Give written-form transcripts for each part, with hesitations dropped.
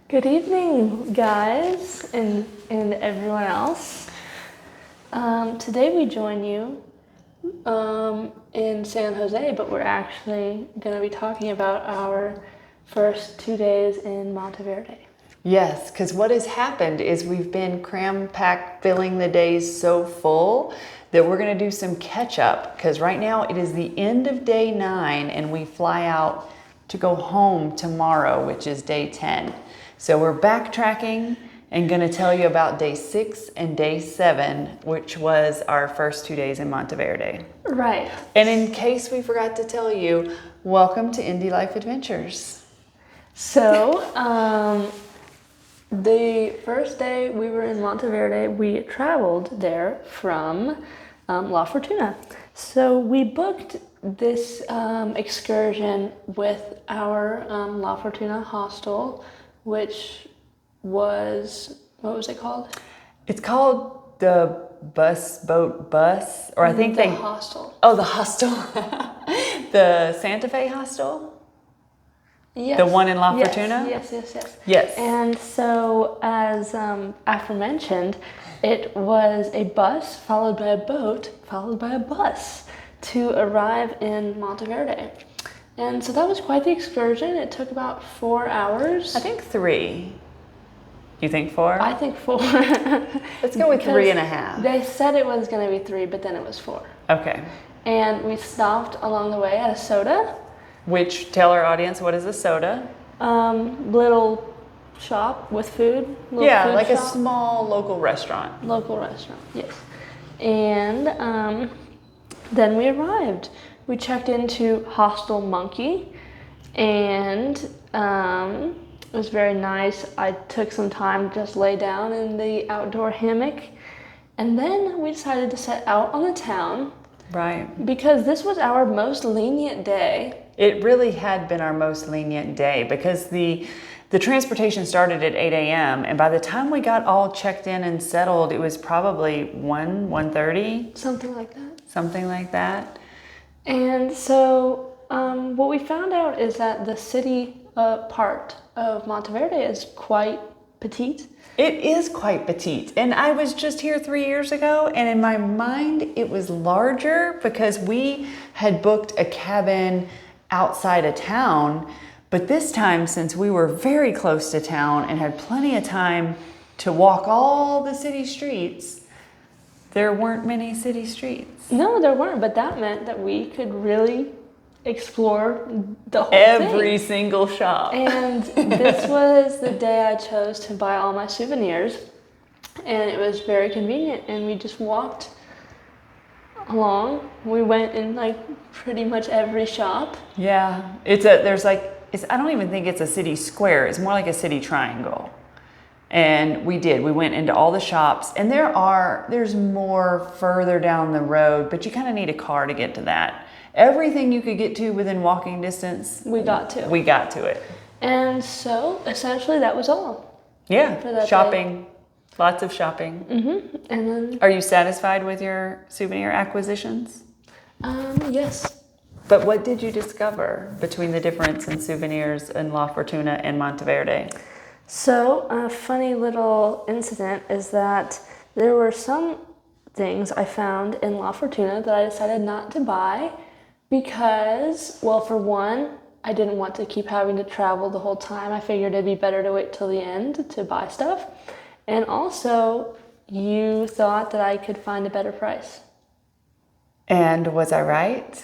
Good evening, guys, and everyone else. Today we join you in San Jose, but we're actually going to be talking about our first 2 days in Monteverde. Yes, because what has happened is we've been cram-packed, filling the days so full that we're going to do some catch-up, because right now it is the end of day 9 and we fly out to go home tomorrow, which is day 10. So we're backtracking and going to tell you about day 6 and day 7, which was our first 2 days in Monteverde. Right. And in case we forgot to tell you, welcome to Indie Life Adventures. So, the first day we were in Monteverde, we traveled there from La Fortuna. So we booked this excursion with our La Fortuna hostel, which was, what was it called? It's called the boat bus, or I think the hostel. Oh, the hostel. The Santa Fe hostel? Yes. The one in La Fortuna? Yes. And so, as aforementioned, it was a bus followed by a boat followed by a bus to arrive in Monteverde. And so that was quite the excursion. It took about 4 hours. I think 3. You think 4? I think 4. Let's go with 3.5. They said it was going to be 3, but then it was 4. Okay. And we stopped along the way at a soda. Which, tell our audience, what is a soda? Little shop with food. Yeah, food like shop. a small local restaurant. Local restaurant, yes. And then we arrived. We checked into Hostel Monkey, and it was very nice. I took some time to just lay down in the outdoor hammock, and then we decided to set out on the town. Right. Because this was our most lenient day. It really had been our most lenient day because the transportation started at 8 a.m. and by the time we got all checked in and settled, it was probably 1:30. Something like that. Something like that. And so what we found out is that the city part of Monteverde is quite petite. It is quite petite. And I was just here 3 years ago, and in my mind, it was larger because we had booked a cabin outside of town. But this time, since we were very close to town and had plenty of time to walk all the city streets, there weren't many city streets. No, there weren't, but that meant that we could really explore the whole Every thing. single shop. And this was the day I chose to buy all my souvenirs, and it was very convenient, and we just walked along. We went in like pretty much every shop. Yeah, I don't even think it's a city square. It's more like a city triangle. And we went into all the shops, and there's more further down the road, but you kind of need a car to get to that. Everything you could get to within walking distance, we got to it. And so essentially that was all. Yeah, for that shopping, lots of shopping. Mm-hmm. And then, are you satisfied with your souvenir acquisitions? Yes. But what did you discover between the difference in souvenirs in La Fortuna and Monteverde? So a funny little incident is that there were some things I found in La Fortuna that I decided not to buy because, well, for one, I didn't want to keep having to travel the whole time. I figured it'd be better to wait till the end to buy stuff. And also, you thought that I could find a better price. And was I right?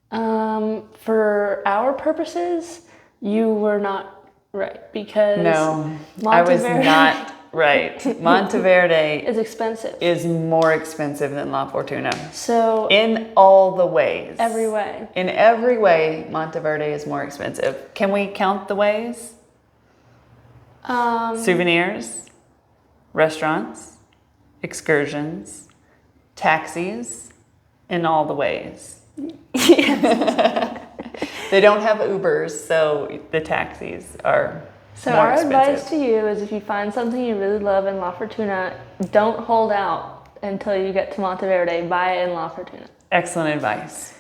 For our purposes, you were not right because no, I was not right. Monteverde is expensive. Is more expensive than La Fortuna. So in all the ways. Every way. In every way, Monteverde is more expensive. Can we count the ways? Souvenirs, restaurants, excursions, taxis, in all the ways. Yes. They don't have Ubers, so the taxis are So more our expensive. advice to you is if you find something you really love in La Fortuna, don't hold out until you get to Monteverde. Buy it in La Fortuna. Excellent advice.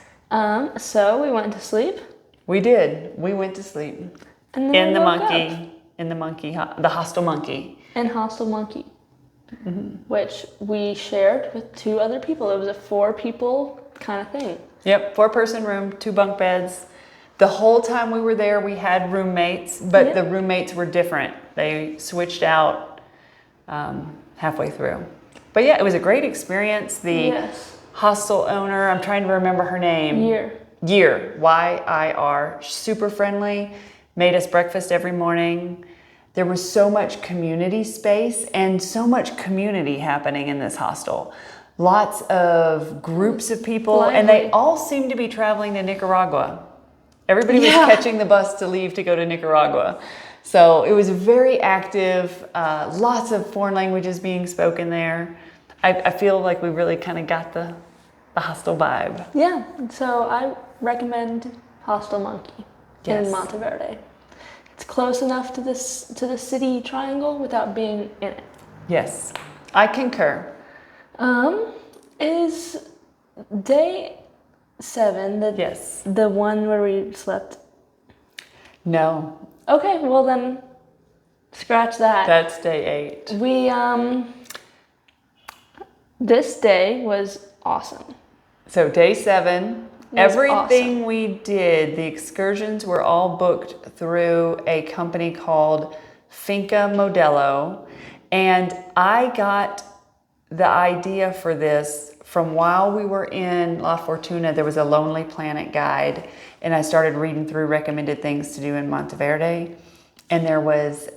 So we went to sleep. We did. We went to sleep. And then in we the woke monkey. up. in the Hostel Monkey. And Hostel Monkey, which we shared with 2 other people. It was a 4 people kind of thing. Yep, 4-person room, 2 bunk beds. The whole time we were there, we had roommates, but the roommates were different. They switched out halfway through. But yeah, it was a great experience. The hostel owner, I'm trying to remember her name. Year, Y-I-R, super friendly, made us breakfast every morning. There was so much community space and so much community happening in this hostel. Lots of groups of people, and they all seemed to be traveling to Nicaragua. Everybody was catching the bus to leave to go to Nicaragua. So it was very active, lots of foreign languages being spoken there. I feel like we really kind of got the hostel vibe. Yeah, so I recommend Hostel Monkey in Monteverde. It's close enough to the city triangle without being in it. Yes, I concur. Is day 7 the one where we slept? No. Okay, well then, scratch that. That's day 8. We this day was awesome. So day 7. Everything we did, the excursions were all booked through a company called Finca Modelo. And I got the idea for this from while we were in La Fortuna. There was a Lonely Planet guide, and I started reading through recommended things to do in Monteverde. And there was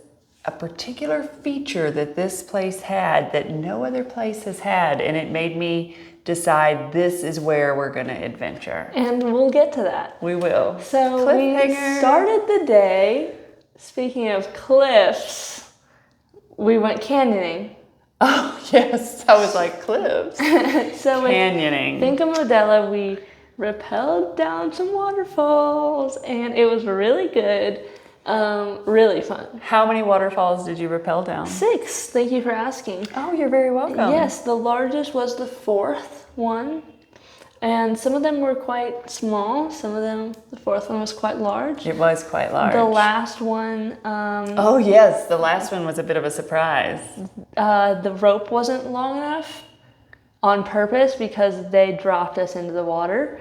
a particular feature that this place had that no other place has had, and it made me decide this is where we're going to adventure. And we'll get to that. We will. So we started the day, speaking of cliffs, we went canyoning. Oh, yes. I was like, cliffs. So canyoning. Finca Modelo, we rappelled down some waterfalls, and it was really good. Really fun. How many waterfalls did you rappel down? 6. Thank you for asking. Oh, you're very welcome. Yes, the largest was the 4th one. And some of them were quite small. Some of them, the 4th one was quite large. It was quite large. The last one... oh, yes. The last one was a bit of a surprise. The rope wasn't long enough on purpose because they dropped us into the water,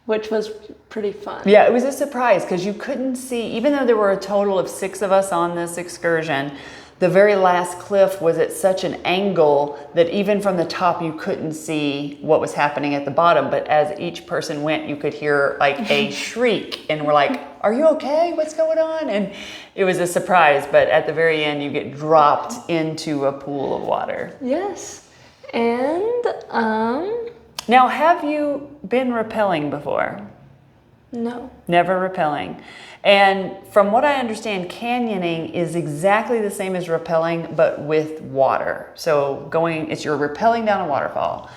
which was pretty fun. Yeah, it was a surprise because you couldn't see, even though there were a total of 6 of us on this excursion, the very last cliff was at such an angle that even from the top you couldn't see what was happening at the bottom. But as each person went, you could hear like a shriek, and we're like, are you okay? What's going on? And it was a surprise, but at the very end you get dropped into a pool of water. Yes. And now, have you been rappelling before? No. Never rappelling. And from what I understand, canyoning is exactly the same as rappelling, but with water. So you're rappelling down a waterfall.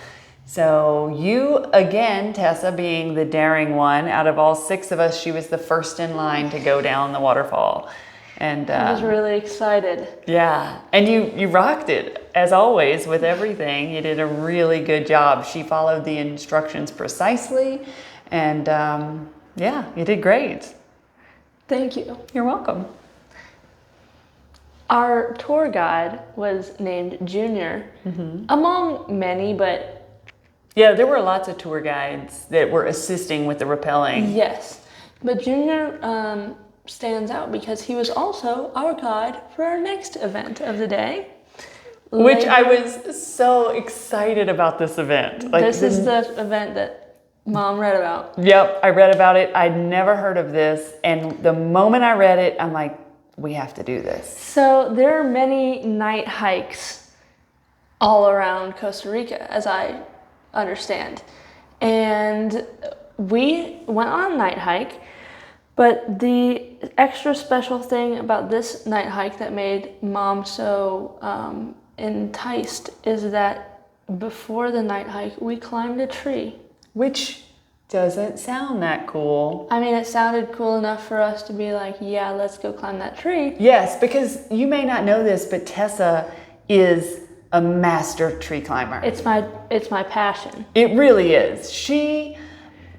So you, again, Tessa, being the daring one, out of all 6 of us, she was the first in line to go down the waterfall. And I was really excited. Yeah, and you rocked it, as always, with everything. You did a really good job. She followed the instructions precisely, and yeah, you did great. Thank you. You're welcome. Our tour guide was named Junior, among many, but... Yeah, there were lots of tour guides that were assisting with the rappelling. Yes, but Junior stands out because he was also our guide for our next event of the day. Which I was so excited about this event. This is the event that Mom read about. Yep, I read about it. I'd never heard of this. And the moment I read it, I'm like, we have to do this. So there are many night hikes all around Costa Rica, as I understand. And we went on a night hike, but the extra special thing about this night hike that made Mom so enticed is that before the night hike, we climbed a tree. Which doesn't sound that cool. I mean, it sounded cool enough for us to be like, yeah, let's go climb that tree. Yes, because you may not know this, but Tessa is a master tree climber. It's my passion. It really is. She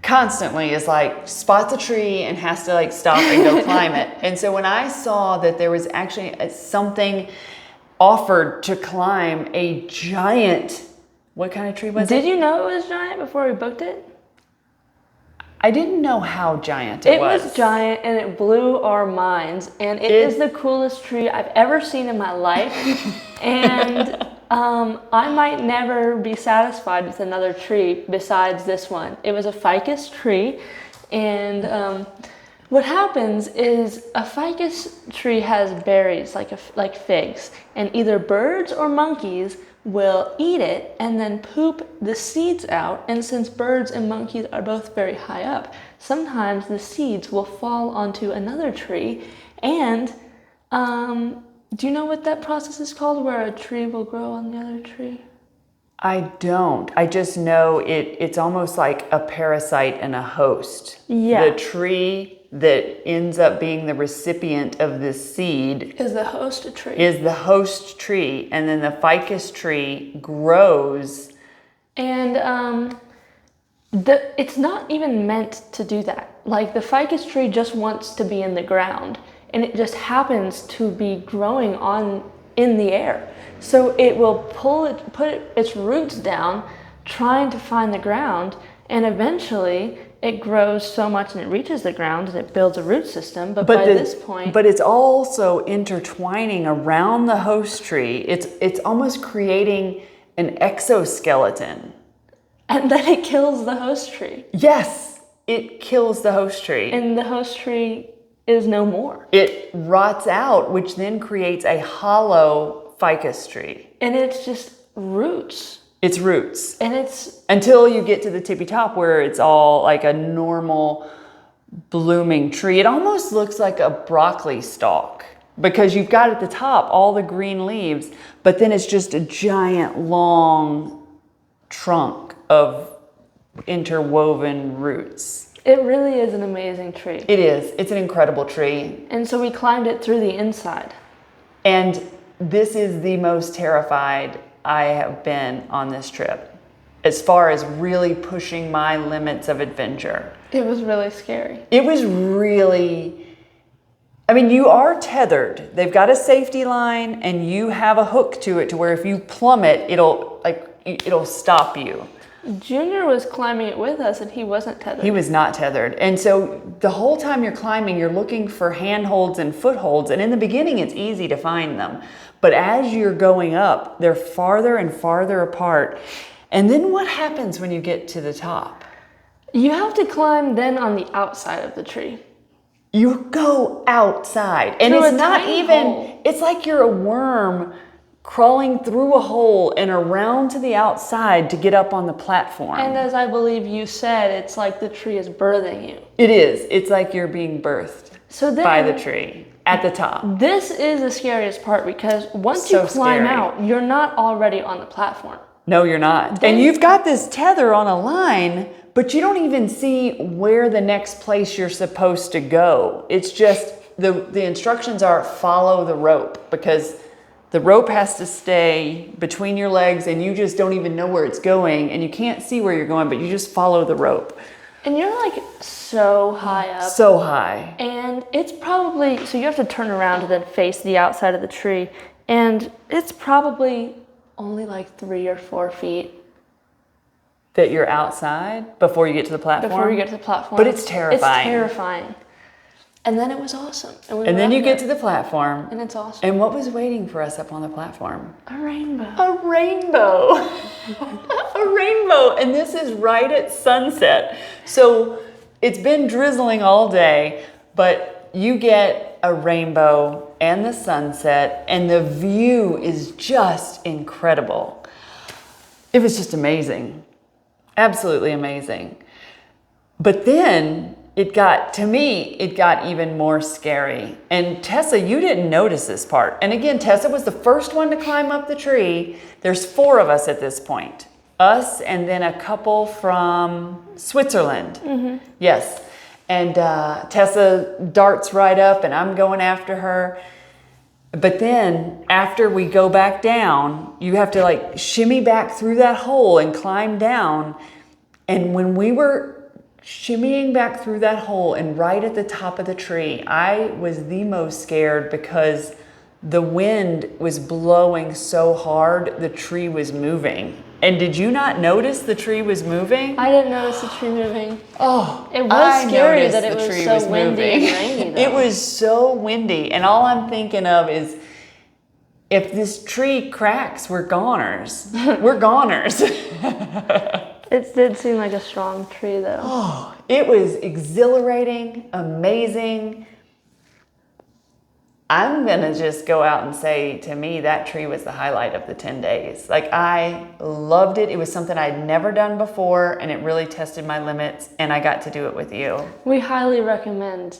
constantly is like spots a tree and has to like stop and go climb it. And so when I saw that there was actually something offered to climb a giant, what kind of tree was it? Did you know it was giant before we booked it? I didn't know how giant it was. It was giant and it blew our minds. And it is the coolest tree I've ever seen in my life. And I might never be satisfied with another tree besides this one. It was a ficus tree. And what happens is a ficus tree has berries like figs. And either birds or monkeys will eat it and then poop the seeds out. And since birds and monkeys are both very high up, sometimes the seeds will fall onto another tree. And do you know what that process is called, where a tree will grow on the other tree? I don't. I just know it's almost like a parasite and a host. Yeah. The tree that ends up being the recipient of this seed Is the host tree. is the host tree, and then the ficus tree grows. And it's not even meant to do that. Like the ficus tree just wants to be in the ground, and it just happens to be growing in the air. So it will put its roots down, trying to find the ground, and eventually it grows so much and it reaches the ground and it builds a root system. But by this point, but it's also intertwining around the host tree. It's almost creating an exoskeleton. and then it kills the host tree, Yes, it kills the host tree. and the host tree is no more. It rots out, which then creates a hollow ficus tree. And it's just roots. It's roots. And it's Until you get to the tippy top where it's all like a normal blooming tree. It almost looks like a broccoli stalk because you've got at the top all the green leaves, but then it's just a giant long trunk of interwoven roots. It really is an amazing tree. It is. It's an incredible tree. And so we climbed it through the inside. And this is the most terrified I have been on this trip, as far as really pushing my limits of adventure. It was really scary. It was really, I mean, you are tethered. They've got a safety line and you have a hook to it to where if you plummet, it'll stop you. Junior was climbing it with us and he wasn't tethered. He was not tethered. And so the whole time you're climbing, you're looking for handholds and footholds. And in the beginning, it's easy to find them. But as you're going up, they're farther and farther apart. And then what happens when you get to the top? You have to climb then on the outside of the tree. You go outside. And Through it's a not tiny even, hole. it's like you're a worm crawling through a hole and around to the outside to get up on the platform. And as I believe you said, it's like the tree is birthing you. It is. It's like you're being birthed So then, by the tree at the top. this is the scariest part because once So you climb scary. out, you're not already on the platform. No, you're not. And you've got this tether on a line, but you don't even see where the next place you're supposed to go. It's just the instructions are follow the rope because the rope has to stay between your legs and you just don't even know where it's going and you can't see where you're going, but you just follow the rope. And you're like so high up. So high. And it's probably, so you have to turn around to then face the outside of the tree. And it's probably only like 3 or 4 feet That you're outside before you get to the platform? before you get to the platform. But it's terrifying. It's terrifying. And then it was awesome. And then you get to the platform. And it's awesome. And what was waiting for us up on the platform? A rainbow. A rainbow. A rainbow. And this is right at sunset. So it's been drizzling all day, but you get a rainbow and the sunset, and the view is just incredible. It was just amazing. Absolutely amazing. But then it got even more scary. And Tessa, you didn't notice this part. And again, Tessa was the first one to climb up the tree. There's 4 of us at this point. Us and then a couple from Switzerland. Mm-hmm. Yes. And Tessa darts right up and I'm going after her. But then after we go back down, you have to like shimmy back through that hole and climb down. And when we were shimmying back through that hole and right at the top of the tree, I was the most scared because the wind was blowing so hard, the tree was moving. And did you not notice the tree was moving? I didn't notice the tree moving. Oh, it was scary that it the was tree so windy moving. and rainy, though. It was so windy, and all I'm thinking of is, if this tree cracks, we're goners. We're goners. It did seem like a strong tree, though. Oh, it was exhilarating, amazing. I'm going to just go out and say, to me, that tree was the highlight of the 10 days. Like, I loved it. It was something I'd never done before, and it really tested my limits, and I got to do it with you. We highly recommend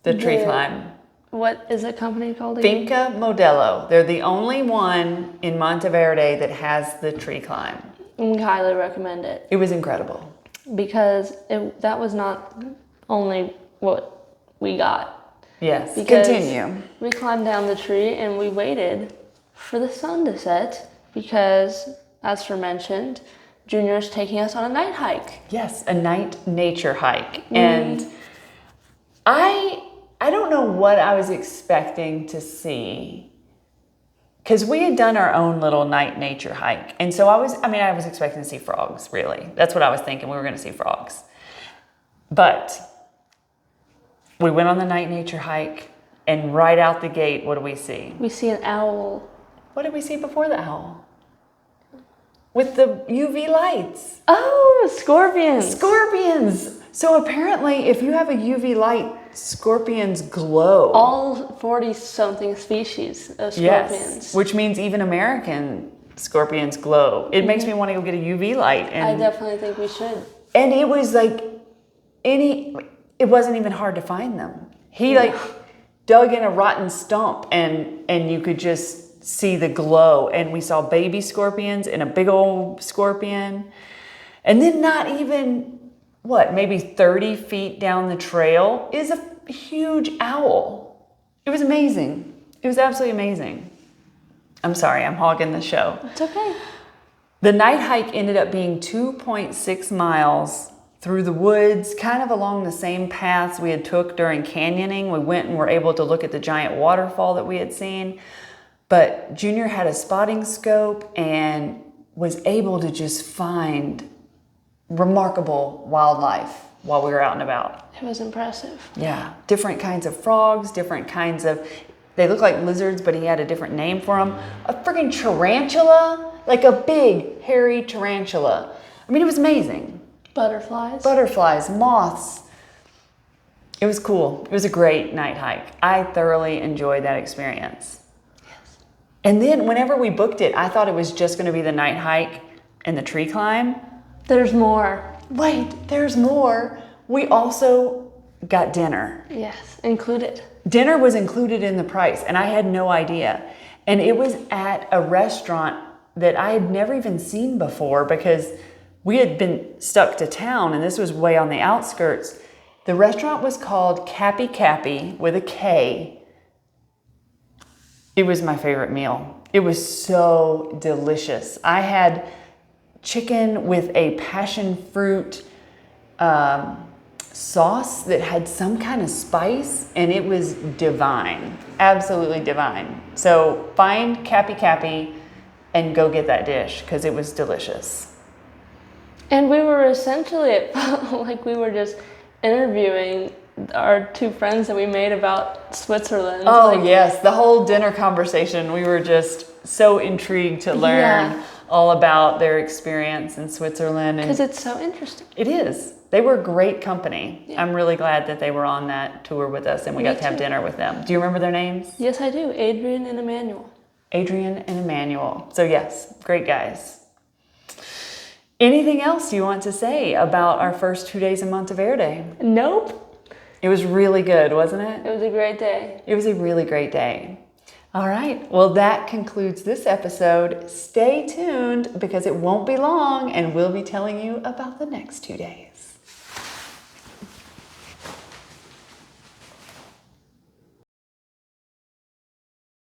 the tree climb. What is that company called again? Finca Modelo. They're the only one in Monteverde that has the tree climb. We highly recommend it. It was incredible. Because that was not only what we got. Yes, Because continue. We climbed down the tree and we waited for the sun to set because, as mentioned, Junior is taking us on a night hike. Yes, a night nature hike. And I don't know what I was expecting to see, because we had done our own little night nature hike. And so I was expecting to see frogs, really. That's what I was thinking. We were going to see frogs. But we went on the night nature hike, and right out the gate, what do we see? We see an owl. What did we see before the owl? With the UV lights. Oh, scorpions. Scorpions. So apparently, if you have a UV light, scorpions glow. All 40-something species of scorpions. Yes, which means even American scorpions glow. It makes me want to go get a UV light. And I definitely think we should. And it was like it wasn't even hard to find them. He dug in a rotten stump and you could just see the glow. And we saw baby scorpions and a big old scorpion. And then not even, maybe 30 feet down the trail is a huge owl. It was amazing. It was absolutely amazing. I'm sorry, I'm hogging the show. It's okay. The night hike ended up being 2.6 miles through the woods, kind of along the same paths we had took during canyoning. We went and were able to look at the giant waterfall that we had seen. But Junior had a spotting scope and was able to just find remarkable wildlife while we were out and about. It was impressive. Yeah, different kinds of frogs, different kinds of, they look like lizards, but he had a different name for them. A freaking tarantula, like a big, hairy tarantula. I mean, it was amazing. Butterflies, moths. It was cool. It was a great night hike. I thoroughly enjoyed that experience. Yes. And then whenever we booked it, I thought it was just going to be the night hike and the tree climb. There's more. Wait, there's more. We also got dinner. Yes, included. Dinner was included in the price, and I had no idea. And it was at a restaurant that I had never even seen before because we had been stuck to town, and this was way on the outskirts. The restaurant was called Kapi with a K. It was my favorite meal. It was so delicious. I had chicken with a passion fruit sauce that had some kind of spice, and it was divine, absolutely divine. So find Kapi and go get that dish because it was delicious. And we were essentially, it felt like we were just interviewing our two friends that we made about Switzerland. Oh, yes. The whole dinner conversation, we were just so intrigued to learn all about their experience in Switzerland. Because it's so interesting. It is. They were great company. Yeah. I'm really glad that they were on that tour with us and we got to have dinner with them. Do you remember their names? Yes, I do. Adrian and Emmanuel. So yes, great guys. Anything else you want to say about our first 2 days in Monteverde? Nope. It was really good, wasn't it? It was a great day. It was a really great day. All right. Well, that concludes this episode. Stay tuned because it won't be long and we'll be telling you about the next 2 days.